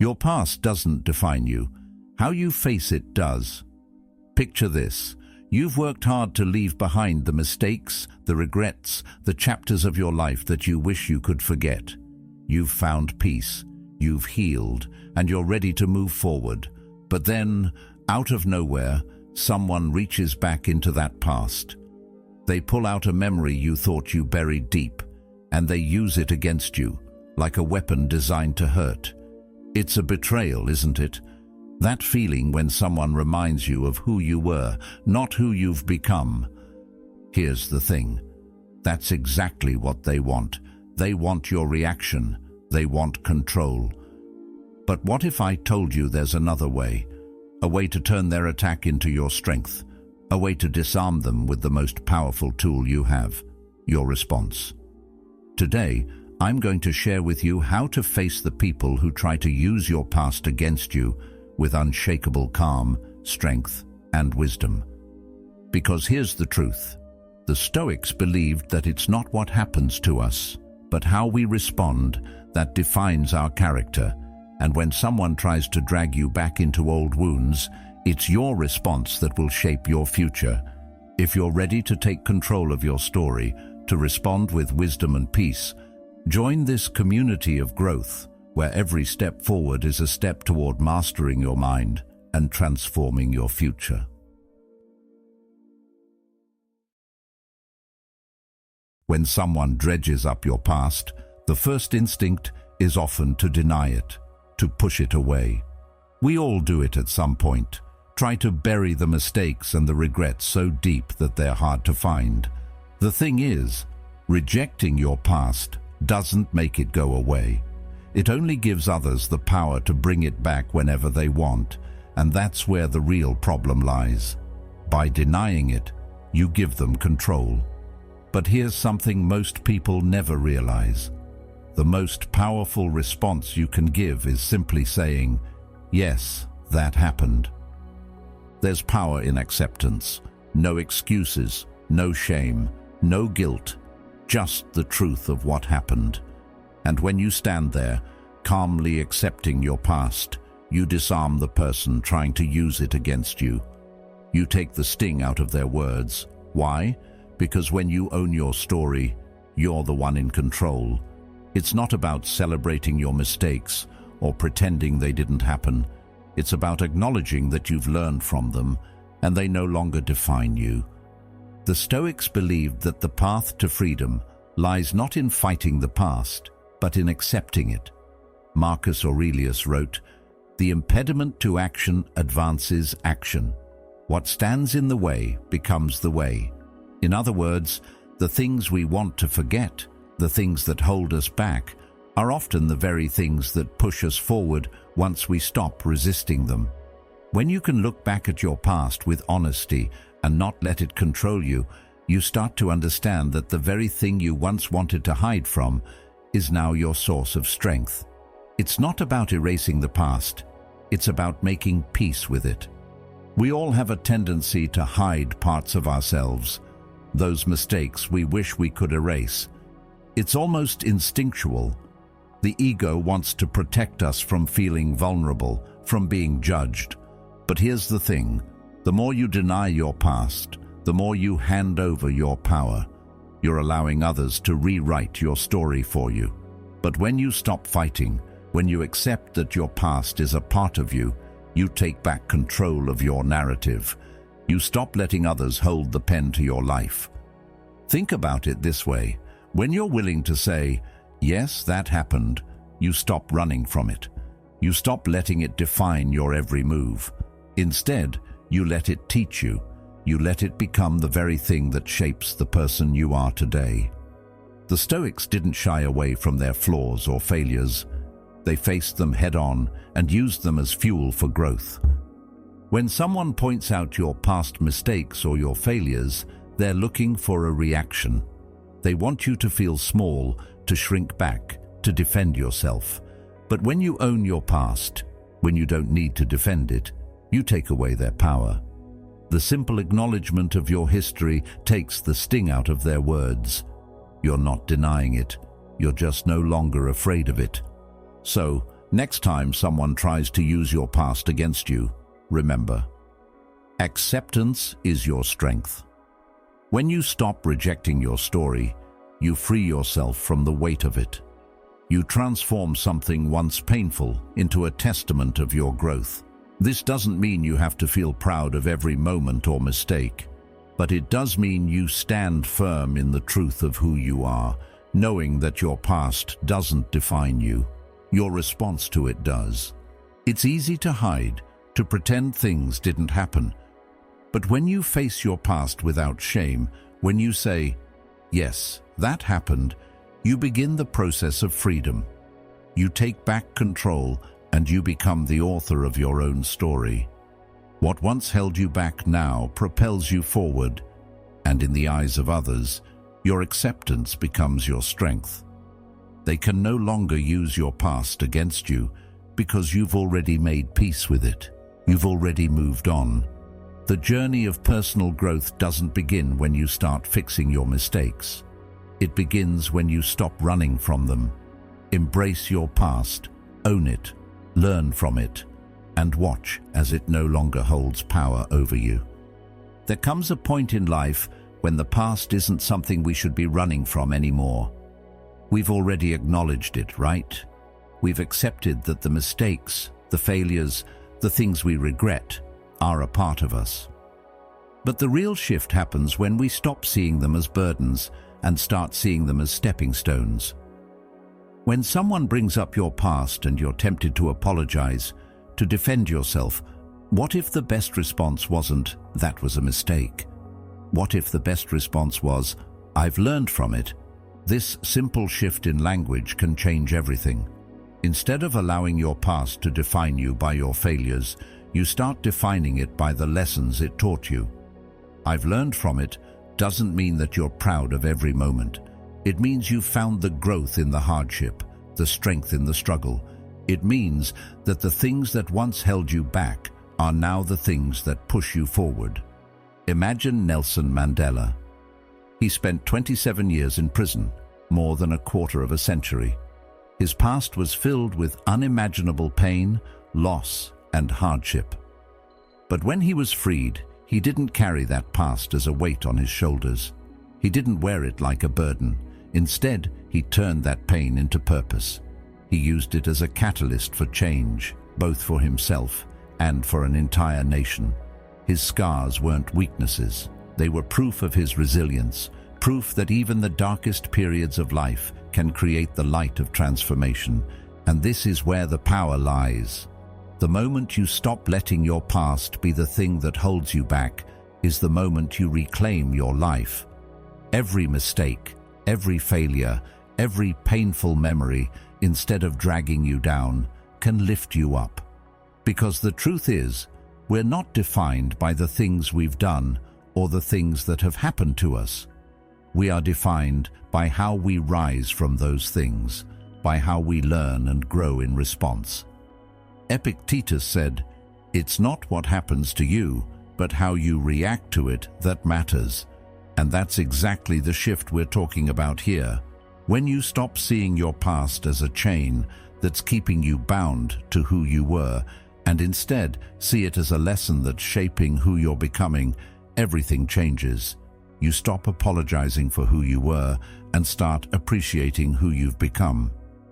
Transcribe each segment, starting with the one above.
Your past doesn't define you. How you face it does. Picture this. You've worked hard to leave behind the mistakes, the regrets, the chapters of your life that you wish you could forget. You've found peace, you've healed, and you're ready to move forward. But then, out of nowhere, someone reaches back into that past. They pull out a memory you thought you buried deep, and they use it against you, like a weapon designed to hurt. It's a betrayal, isn't it? That feeling when someone reminds you of who you were, not who you've become. Here's the thing. That's exactly what they want. They want your reaction. They want control. But what if I told you there's another way? A way to turn their attack into your strength. A way to disarm them with the most powerful tool you have, your response. Today, I'm going to share with you how to face the people who try to use your past against you with unshakable calm, strength, and wisdom. Because here's the truth. The Stoics believed that it's not what happens to us, but how we respond that defines our character. And when someone tries to drag you back into old wounds, it's your response that will shape your future. If you're ready to take control of your story, to respond with wisdom and peace, join this community of growth, where every step forward is a step toward mastering your mind and transforming your future. When someone dredges up your past, the first instinct is often to deny it, to push it away. We all do it at some point, try to bury the mistakes and the regrets so deep that they're hard to find. The thing is, rejecting your past doesn't make it go away. It only gives others the power to bring it back whenever they want, and that's where the real problem lies. By denying it, you give them control. But here's something most people never realize. The most powerful response you can give is simply saying, "Yes, that happened." There's power in acceptance. No excuses, no shame, no guilt, just the truth of what happened. And when you stand there, calmly accepting your past, you disarm the person trying to use it against you. You take the sting out of their words. Why? Because when you own your story, you're the one in control. It's not about celebrating your mistakes or pretending they didn't happen. It's about acknowledging that you've learned from them and they no longer define you. The Stoics believed that the path to freedom lies not in fighting the past, but in accepting it. Marcus Aurelius wrote, "The impediment to action advances action. What stands in the way becomes the way." In other words, the things we want to forget, the things that hold us back, are often the very things that push us forward once we stop resisting them. When you can look back at your past with honesty and not let it control you, you start to understand that the very thing you once wanted to hide from is now your source of strength. It's not about erasing the past, it's about making peace with it. We all have a tendency to hide parts of ourselves, those mistakes we wish we could erase. It's almost instinctual. The ego wants to protect us from feeling vulnerable, from being judged. But here's the thing, the more you deny your past, the more you hand over your power. You're allowing others to rewrite your story for you. But when you stop fighting, when you accept that your past is a part of you, you take back control of your narrative. You stop letting others hold the pen to your life. Think about it this way. When you're willing to say, "Yes, that happened," you stop running from it. You stop letting it define your every move. Instead, you let it teach you. You let it become the very thing that shapes the person you are today. The Stoics didn't shy away from their flaws or failures. They faced them head-on and used them as fuel for growth. When someone points out your past mistakes or your failures, they're looking for a reaction. They want you to feel small, to shrink back, to defend yourself. But when you own your past, when you don't need to defend it, you take away their power. The simple acknowledgement of your history takes the sting out of their words. You're not denying it, you're just no longer afraid of it. So, Next time someone tries to use your past against you, remember, acceptance is your strength. When you stop rejecting your story, you free yourself from the weight of it. You transform something once painful into a testament of your growth. This doesn't mean you have to feel proud of every moment or mistake, but it does mean you stand firm in the truth of who you are, knowing that your past doesn't define you. Your response to it does. It's easy to hide, to pretend things didn't happen. But when you face your past without shame, when you say, "Yes, that happened," you begin the process of freedom. You take back control and you become the author of your own story. What once held you back now propels you forward, and in the eyes of others, your acceptance becomes your strength. They can no longer use your past against you because you've already made peace with it. You've already moved on. The journey of personal growth doesn't begin when you start fixing your mistakes. It begins when you stop running from them. Embrace your past, own it, learn from it, and watch as it no longer holds power over you. There comes a point in life when the past isn't something we should be running from anymore. We've already acknowledged it, right? We've accepted that the mistakes, the failures, the things we regret are a part of us. But the real shift happens when we stop seeing them as burdens and start seeing them as stepping stones. When someone brings up your past and you're tempted to apologize, to defend yourself, what if the best response wasn't, "That was a mistake"? What if the best response was, "I've learned from it"? This simple shift in language can change everything. Instead of allowing your past to define you by your failures, you start defining it by the lessons it taught you. "I've learned from it" doesn't mean that you're proud of every moment. It means you found the growth in the hardship, the strength in the struggle. It means that the things that once held you back are now the things that push you forward. Imagine Nelson Mandela. He spent 27 years in prison, more than a quarter of a century. His past was filled with unimaginable pain, loss, and hardship. But when he was freed, he didn't carry that past as a weight on his shoulders. He didn't wear it like a burden. Instead, he turned that pain into purpose. He used it as a catalyst for change, both for himself and for an entire nation. His scars weren't weaknesses. They were proof of his resilience, proof that even the darkest periods of life can create the light of transformation. And this is where the power lies. The moment you stop letting your past be the thing that holds you back is the moment you reclaim your life. Every mistake, every failure, every painful memory, instead of dragging you down, can lift you up. Because the truth is, we're not defined by the things we've done or the things that have happened to us. We are defined by how we rise from those things, by how we learn and grow in response. Epictetus said, "It's not what happens to you, but how you react to it that matters." And that's exactly the shift we're talking about here. When you stop seeing your past as a chain that's keeping you bound to who you were, and instead see it as a lesson that's shaping who you're becoming, everything changes. You stop apologizing for who you were and start appreciating who you've become.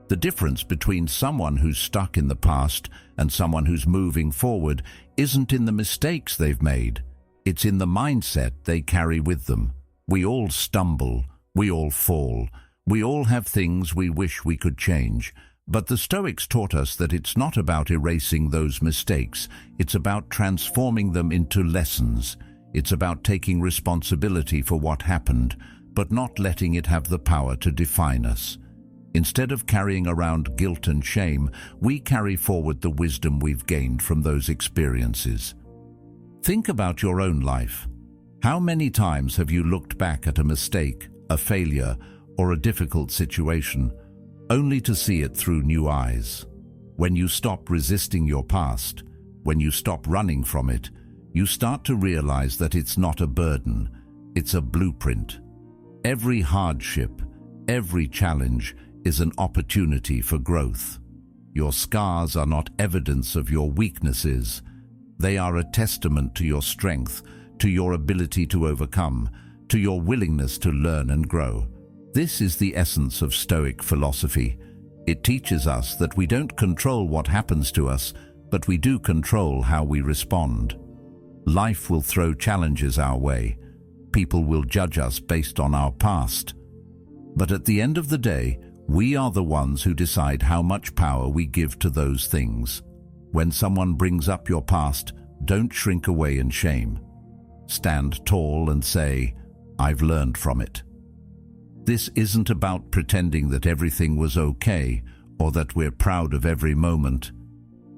The difference between someone who's stuck in the past and someone who's moving forward isn't in the mistakes they've made. It's in the mindset they carry with them. We all stumble, we all fall, we all have things we wish we could change. But the Stoics taught us that it's not about erasing those mistakes, it's about transforming them into lessons. It's about taking responsibility for what happened, but not letting it have the power to define us. Instead of carrying around guilt and shame, we carry forward the wisdom we've gained from those experiences. Think about your own life. How many times have you looked back at a mistake, a failure, or a difficult situation, only to see it through new eyes? When you stop resisting your past, when you stop running from it, you start to realize that it's not a burden, it's a blueprint. Every hardship, every challenge is an opportunity for growth. Your scars are not evidence of your weaknesses. They are a testament to your strength, to your ability to overcome, to your willingness to learn and grow. This is the essence of Stoic philosophy. It teaches us that we don't control what happens to us, but we do control how we respond. Life will throw challenges our way. People will judge us based on our past. But at the end of the day, we are the ones who decide how much power we give to those things. When someone brings up your past, don't shrink away in shame. Stand tall and say, "I've learned from it." This isn't about pretending that everything was okay or that we're proud of every moment.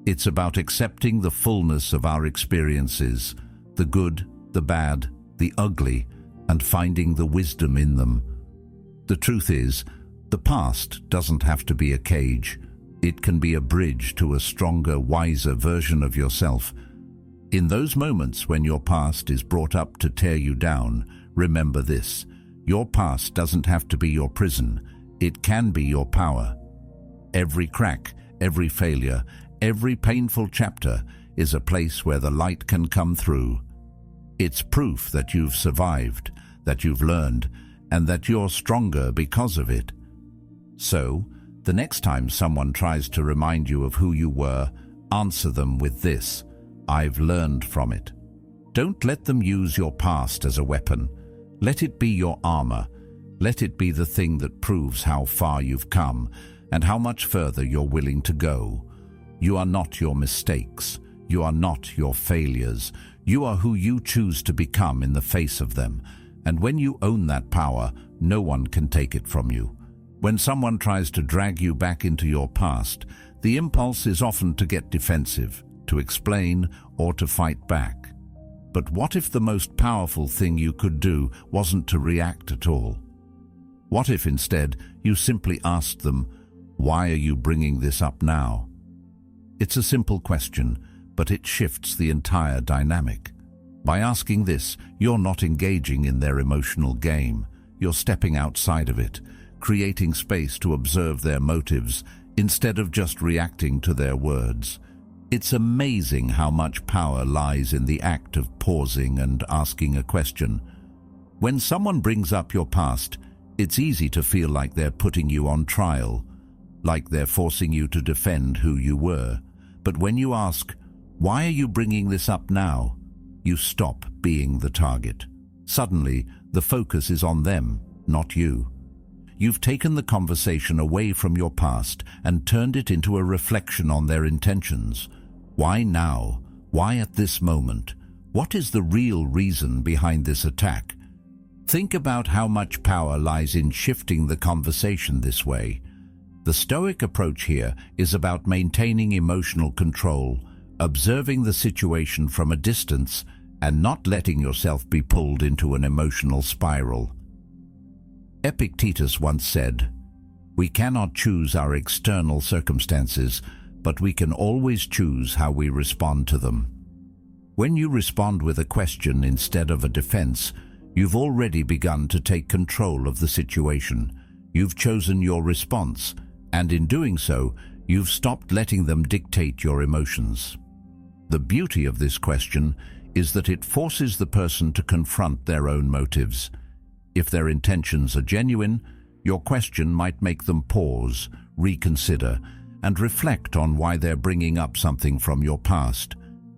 It's about accepting the fullness of our experiences, the good, the bad, the ugly, and finding the wisdom in them. The truth is, the past doesn't have to be a cage. It can be a bridge to a stronger, wiser version of yourself. In those moments when your past is brought up to tear you down, remember this: your past doesn't have to be your prison. It can be your power. Every crack, every failure, every painful chapter is a place where the light can come through. It's proof that you've survived, that you've learned, and that you're stronger because of it. So, the next time someone tries to remind you of who you were, answer them with this: "I've learned from it." Don't let them use your past as a weapon. Let it be your armor. Let it be the thing that proves how far you've come and how much further you're willing to go. You are not your mistakes. You are not your failures. You are who you choose to become in the face of them. And when you own that power, no one can take it from you. When someone tries to drag you back into your past, the impulse is often to get defensive, to explain, or to fight back. But what if the most powerful thing you could do wasn't to react at all? What if instead you simply asked them, "Why are you bringing this up now?" It's a simple question, but it shifts the entire dynamic. By asking this, you're not engaging in their emotional game. You're stepping outside of it, creating space to observe their motives instead of just reacting to their words. It's amazing how much power lies in the act of pausing and asking a question. When someone brings up your past, it's easy to feel like they're putting you on trial, like they're forcing you to defend who you were. But when you ask, "Why are you bringing this up now?" you stop being the target. Suddenly, the focus is on them, not you. You've taken the conversation away from your past and turned it into a reflection on their intentions. Why now? Why at this moment? What is the real reason behind this attack? Think about how much power lies in shifting the conversation this way. The Stoic approach here is about maintaining emotional control, observing the situation from a distance, and not letting yourself be pulled into an emotional spiral. Epictetus once said, "We cannot choose our external circumstances, but we can always choose how we respond to them." When you respond with a question instead of a defense, you've already begun to take control of the situation. You've chosen your response, and in doing so, you've stopped letting them dictate your emotions. The beauty of this question is that it forces the person to confront their own motives. If their intentions are genuine, your question might make them pause, reconsider, and reflect on why they're bringing up something from your past.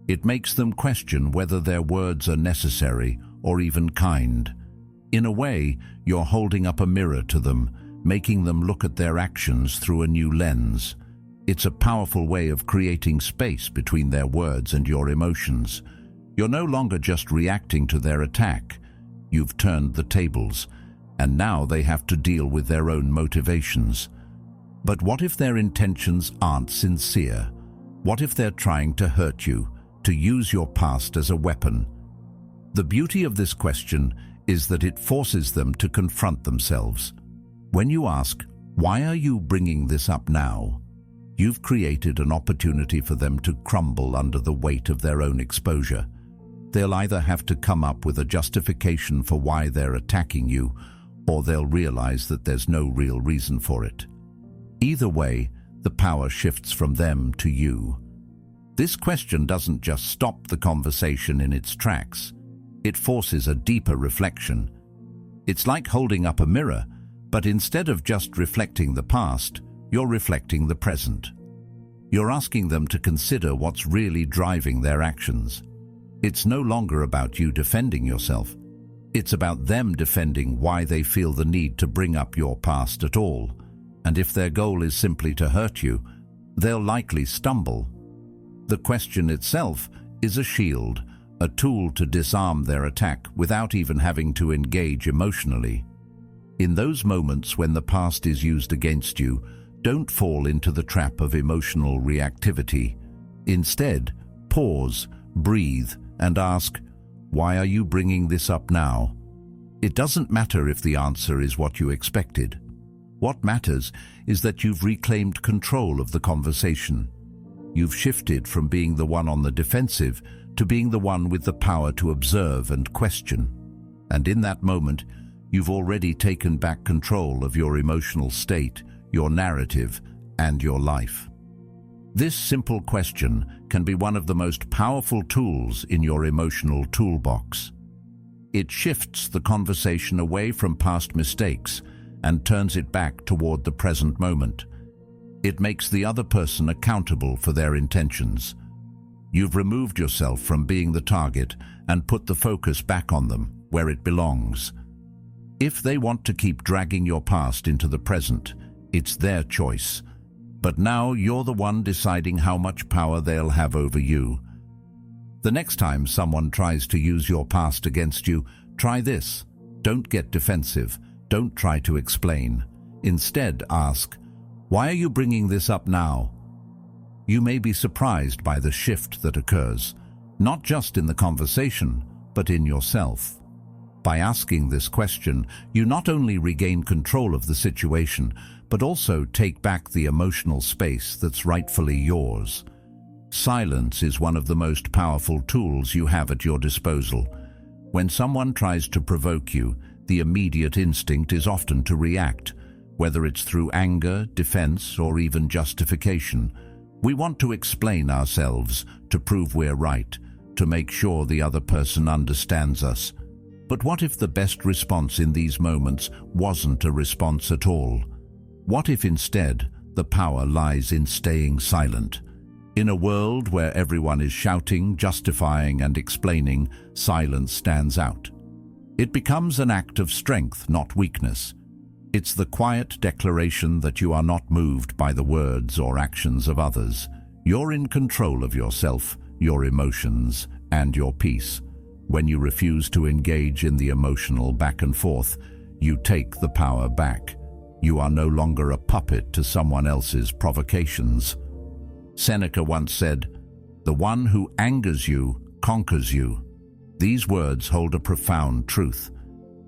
It makes them question whether their words are necessary or even kind. In a way, you're holding up a mirror to them, making them look at their actions through a new lens. It's a powerful way of creating space between their words and your emotions. You're no longer just reacting to their attack. You've turned the tables, and now they have to deal with their own motivations. But what if their intentions aren't sincere? What if they're trying to hurt you, to use your past as a weapon? The beauty of this question is that it forces them to confront themselves. When you ask, "Why are you bringing this up now?" you've created an opportunity for them to crumble under the weight of their own exposure. They'll either have to come up with a justification for why they're attacking you, or they'll realize that there's no real reason for it. Either way, the power shifts from them to you. This question doesn't just stop the conversation in its tracks. It forces a deeper reflection. It's like holding up a mirror, but instead of just reflecting the past, you're reflecting the present. You're asking them to consider what's really driving their actions. It's no longer about you defending yourself. It's about them defending why they feel the need to bring up your past at all. And if their goal is simply to hurt you, they'll likely stumble. The question itself is a shield, a tool to disarm their attack without even having to engage emotionally. In those moments when the past is used against you, don't fall into the trap of emotional reactivity. Instead, pause, breathe, and ask, why are you bringing this up now? It doesn't matter if the answer is what you expected. What matters is that you've reclaimed control of the conversation. You've shifted from being the one on the defensive to being the one with the power to observe and question. And in that moment, you've already taken back control of your emotional state, your narrative, and your life. This simple question can be one of the most powerful tools in your emotional toolbox. It shifts the conversation away from past mistakes and turns it back toward the present moment. It makes the other person accountable for their intentions. You've removed yourself from being the target and put the focus back on them, where it belongs. If they want to keep dragging your past into the present, it's their choice. But now you're the one deciding how much power they'll have over you. The next time someone tries to use your past against you, try this. Don't get defensive. Don't try to explain. Instead, ask, why are you bringing this up now? You may be surprised by the shift that occurs, not just in the conversation, but in yourself. By asking this question, you not only regain control of the situation, but also take back the emotional space that's rightfully yours. Silence is one of the most powerful tools you have at your disposal. When someone tries to provoke you, the immediate instinct is often to react, whether it's through anger, defense, or even justification. We want to explain ourselves, to prove we're right, to make sure the other person understands us. But what if the best response in these moments wasn't a response at all? What if instead the power lies in staying silent? In a world where everyone is shouting, justifying, and explaining, silence stands out. It becomes an act of strength, not weakness. It's the quiet declaration that you are not moved by the words or actions of others. You're in control of yourself, your emotions, and your peace. When you refuse to engage in the emotional back and forth, you take the power back. You are no longer a puppet to someone else's provocations. Seneca once said, "The one who angers you conquers you." These words hold a profound truth.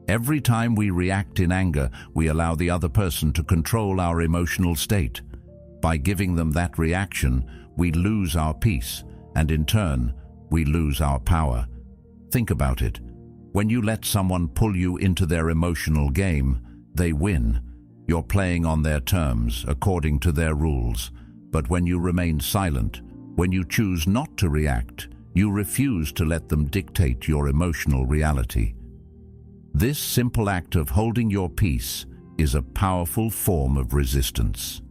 Every time we react in anger, we allow the other person to control our emotional state. By giving them that reaction, we lose our peace, and in turn, we lose our power. Think about it. When you let someone pull you into their emotional game, they win. You're playing on their terms, according to their rules. But when you remain silent, when you choose not to react, you refuse to let them dictate your emotional reality. This simple act of holding your peace is a powerful form of resistance.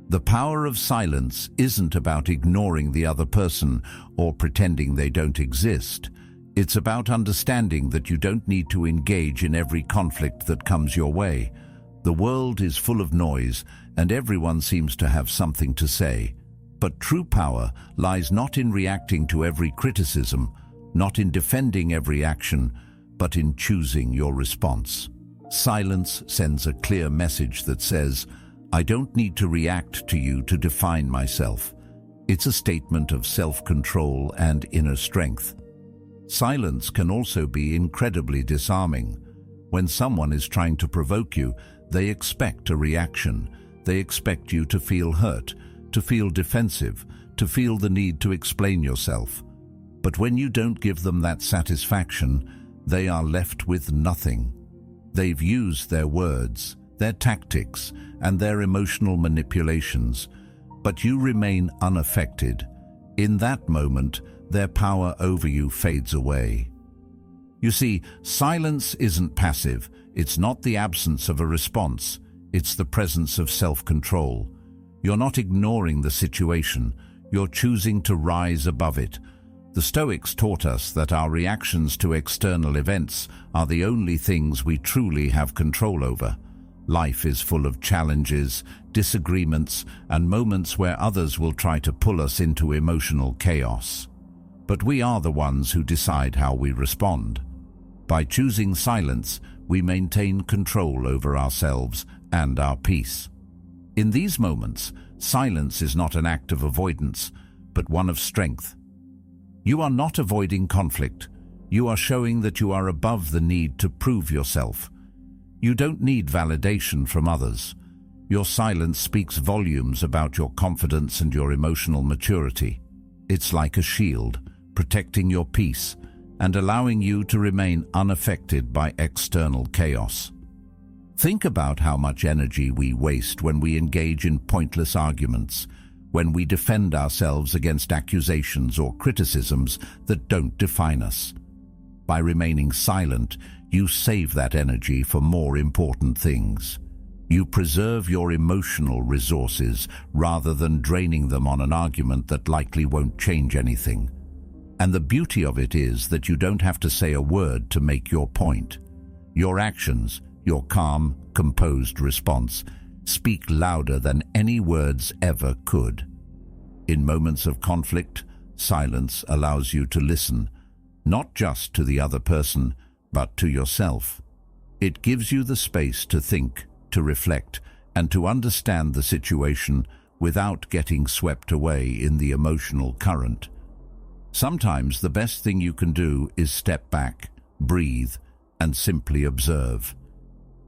The power of silence isn't about ignoring the other person or pretending they don't exist. It's about understanding that you don't need to engage in every conflict that comes your way. The world is full of noise, and everyone seems to have something to say. But true power lies not in reacting to every criticism, not in defending every action, but in choosing your response. Silence sends a clear message that says, "I don't need to react to you to define myself." It's a statement of self-control and inner strength. Silence can also be incredibly disarming. When someone is trying to provoke you, they expect a reaction. They expect you to feel hurt, to feel defensive, to feel the need to explain yourself. But when you don't give them that satisfaction, they are left with nothing. They've used their words, their tactics, and their emotional manipulations, but you remain unaffected. In that moment, their power over you fades away. You see, silence isn't passive. It's not the absence of a response. It's the presence of self-control. You're not ignoring the situation. You're choosing to rise above it. The Stoics taught us that our reactions to external events are the only things we truly have control over. Life is full of challenges, disagreements, and moments where others will try to pull us into emotional chaos. But we are the ones who decide how we respond. By choosing silence, we maintain control over ourselves and our peace. In these moments, silence is not an act of avoidance, but one of strength. You are not avoiding conflict. You are showing that you are above the need to prove yourself. You don't need validation from others. Your silence speaks volumes about your confidence and your emotional maturity. It's like a shield, protecting your peace and allowing you to remain unaffected by external chaos. Think about how much energy we waste when we engage in pointless arguments, when we defend ourselves against accusations or criticisms that don't define us. By remaining silent, you save that energy for more important things. You preserve your emotional resources rather than draining them on an argument that likely won't change anything. And the beauty of it is that you don't have to say a word to make your point. Your actions, your calm, composed response, speak louder than any words ever could. In moments of conflict, silence allows you to listen, not just to the other person, but to yourself. It gives you the space to think, to reflect, and to understand the situation without getting swept away in the emotional current. Sometimes the best thing you can do is step back, breathe, and simply observe.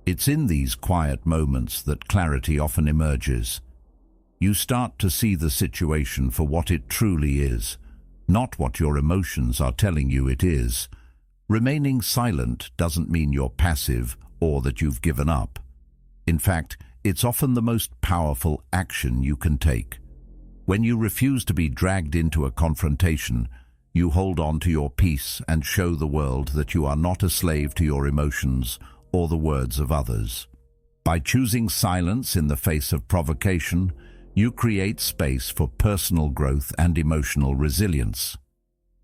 It's in these quiet moments that clarity often emerges. You start to see the situation for what it truly is, not what your emotions are telling you it is. Remaining silent doesn't mean you're passive or that you've given up. In fact, it's often the most powerful action you can take. When you refuse to be dragged into a confrontation, you hold on to your peace and show the world that you are not a slave to your emotions or the words of others. By choosing silence in the face of provocation, you create space for personal growth and emotional resilience.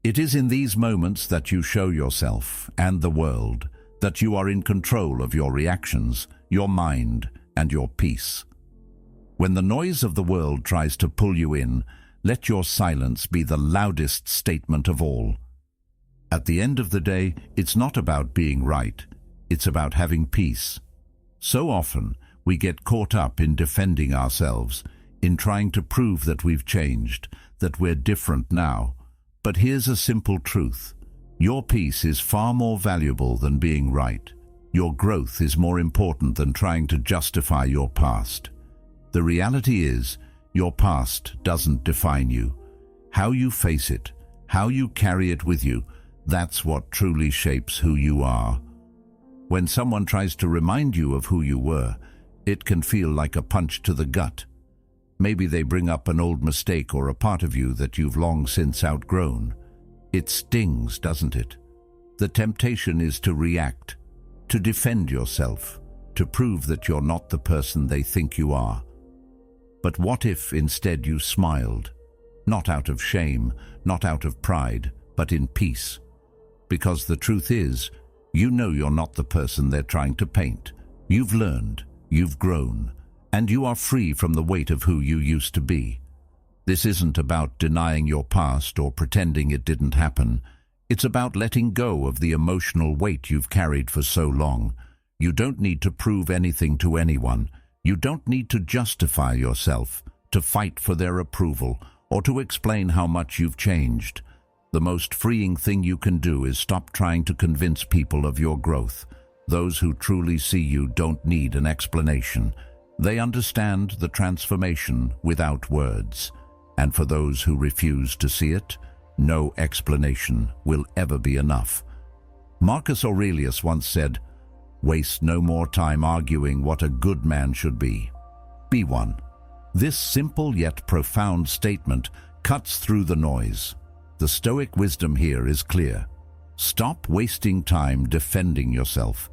It is in these moments that you show yourself and the world that you are in control of your reactions, your mind, and your peace. When the noise of the world tries to pull you in, let your silence be the loudest statement of all. At the end of the day, it's not about being right, it's about having peace. So often, we get caught up in defending ourselves, in trying to prove that we've changed, that we're different now. But here's a simple truth. Your peace is far more valuable than being right. Your growth is more important than trying to justify your past. The reality is, your past doesn't define you. How you face it, how you carry it with you, that's what truly shapes who you are. When someone tries to remind you of who you were, it can feel like a punch to the gut. Maybe they bring up an old mistake or a part of you that you've long since outgrown. It stings, doesn't it? The temptation is to react, to defend yourself, to prove that you're not the person they think you are. But what if instead you smiled? Not out of shame, not out of pride, but in peace. Because the truth is, you know you're not the person they're trying to paint. You've learned, you've grown, and you are free from the weight of who you used to be. This isn't about denying your past or pretending it didn't happen. It's about letting go of the emotional weight you've carried for so long. You don't need to prove anything to anyone. You don't need to justify yourself, to fight for their approval, or to explain how much you've changed. The most freeing thing you can do is stop trying to convince people of your growth. Those who truly see you don't need an explanation. They understand the transformation without words. And for those who refuse to see it, no explanation will ever be enough. Marcus Aurelius once said, "Waste no more time arguing what a good man should be. Be one." This simple yet profound statement cuts through the noise. The Stoic wisdom here is clear. Stop wasting time defending yourself.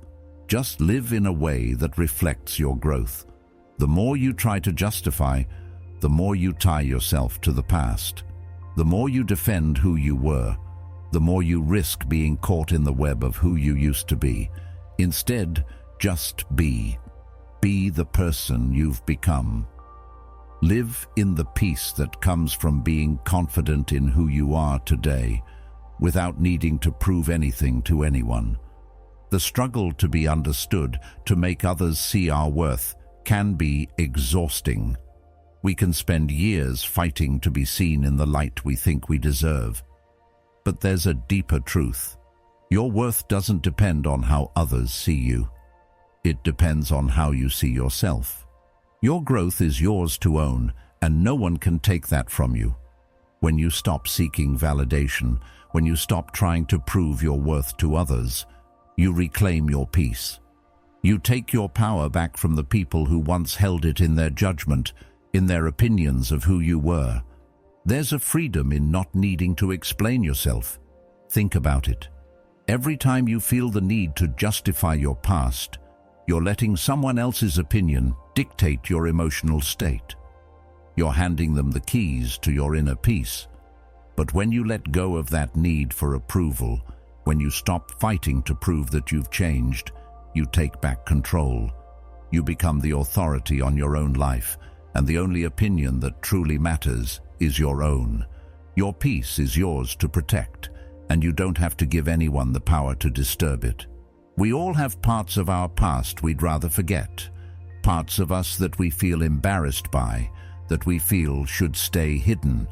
Just live in a way that reflects your growth. The more you try to justify, the more you tie yourself to the past. The more you defend who you were, the more you risk being caught in the web of who you used to be. Instead, just be. Be the person you've become. Live in the peace that comes from being confident in who you are today, without needing to prove anything to anyone. The struggle to be understood, to make others see our worth, can be exhausting. We can spend years fighting to be seen in the light we think we deserve. But there's a deeper truth. Your worth doesn't depend on how others see you. It depends on how you see yourself. Your growth is yours to own, and no one can take that from you. When you stop seeking validation, when you stop trying to prove your worth to others, you reclaim your peace. You take your power back from the people who once held it in their judgment, in their opinions of who you were. There's a freedom in not needing to explain yourself. Think about it. Every time you feel the need to justify your past, you're letting someone else's opinion dictate your emotional state. You're handing them the keys to your inner peace. But when you let go of that need for approval, when you stop fighting to prove that you've changed, you take back control. You become the authority on your own life, and the only opinion that truly matters is your own. Your peace is yours to protect, and you don't have to give anyone the power to disturb it. We all have parts of our past we'd rather forget, parts of us that we feel embarrassed by, that we feel should stay hidden.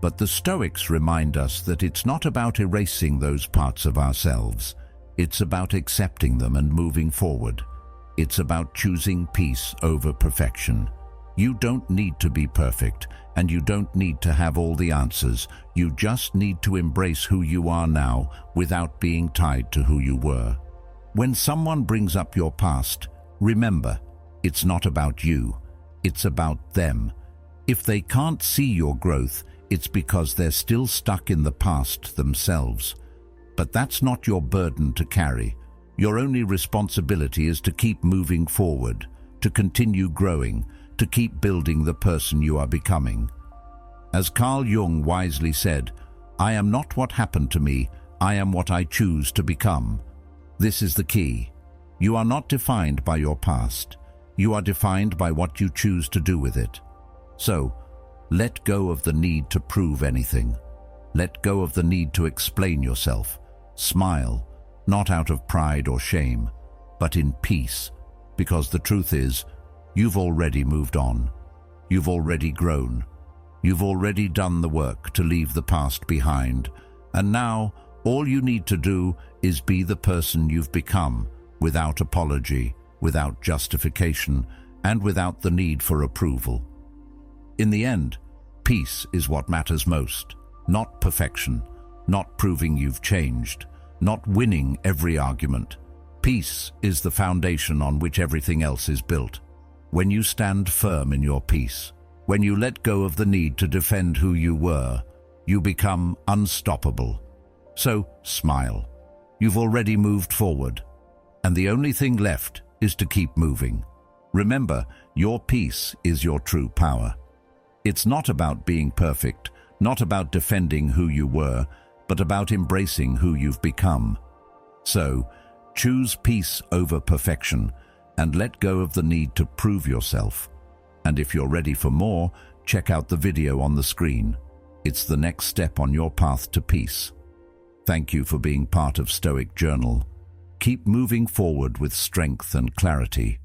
But the Stoics remind us that it's not about erasing those parts of ourselves. It's about accepting them and moving forward. It's about choosing peace over perfection. You don't need to be perfect, and you don't need to have all the answers. You just need to embrace who you are now without being tied to who you were. When someone brings up your past, remember, it's not about you, it's about them. If they can't see your growth, it's because they're still stuck in the past themselves. But that's not your burden to carry. Your only responsibility is to keep moving forward, to continue growing, to keep building the person you are becoming. As Carl Jung wisely said, "I am not what happened to me, I am what I choose to become." This is the key. You are not defined by your past. You are defined by what you choose to do with it. So, let go of the need to prove anything. Let go of the need to explain yourself. Smile, not out of pride or shame, but in peace, because the truth is, you've already moved on. You've already grown. You've already done the work to leave the past behind, and now all you need to do is be the person you've become, without apology, without justification, and without the need for approval. In the end, peace is what matters most, not perfection, not proving you've changed, not winning every argument. Peace is the foundation on which everything else is built. When you stand firm in your peace, when you let go of the need to defend who you were, you become unstoppable. So, smile. You've already moved forward, and the only thing left is to keep moving. Remember, your peace is your true power. It's not about being perfect, not about defending who you were, but about embracing who you've become. So, choose peace over perfection, and let go of the need to prove yourself. And if you're ready for more, check out the video on the screen. It's the next step on your path to peace. Thank you for being part of Stoic Journal. Keep moving forward with strength and clarity.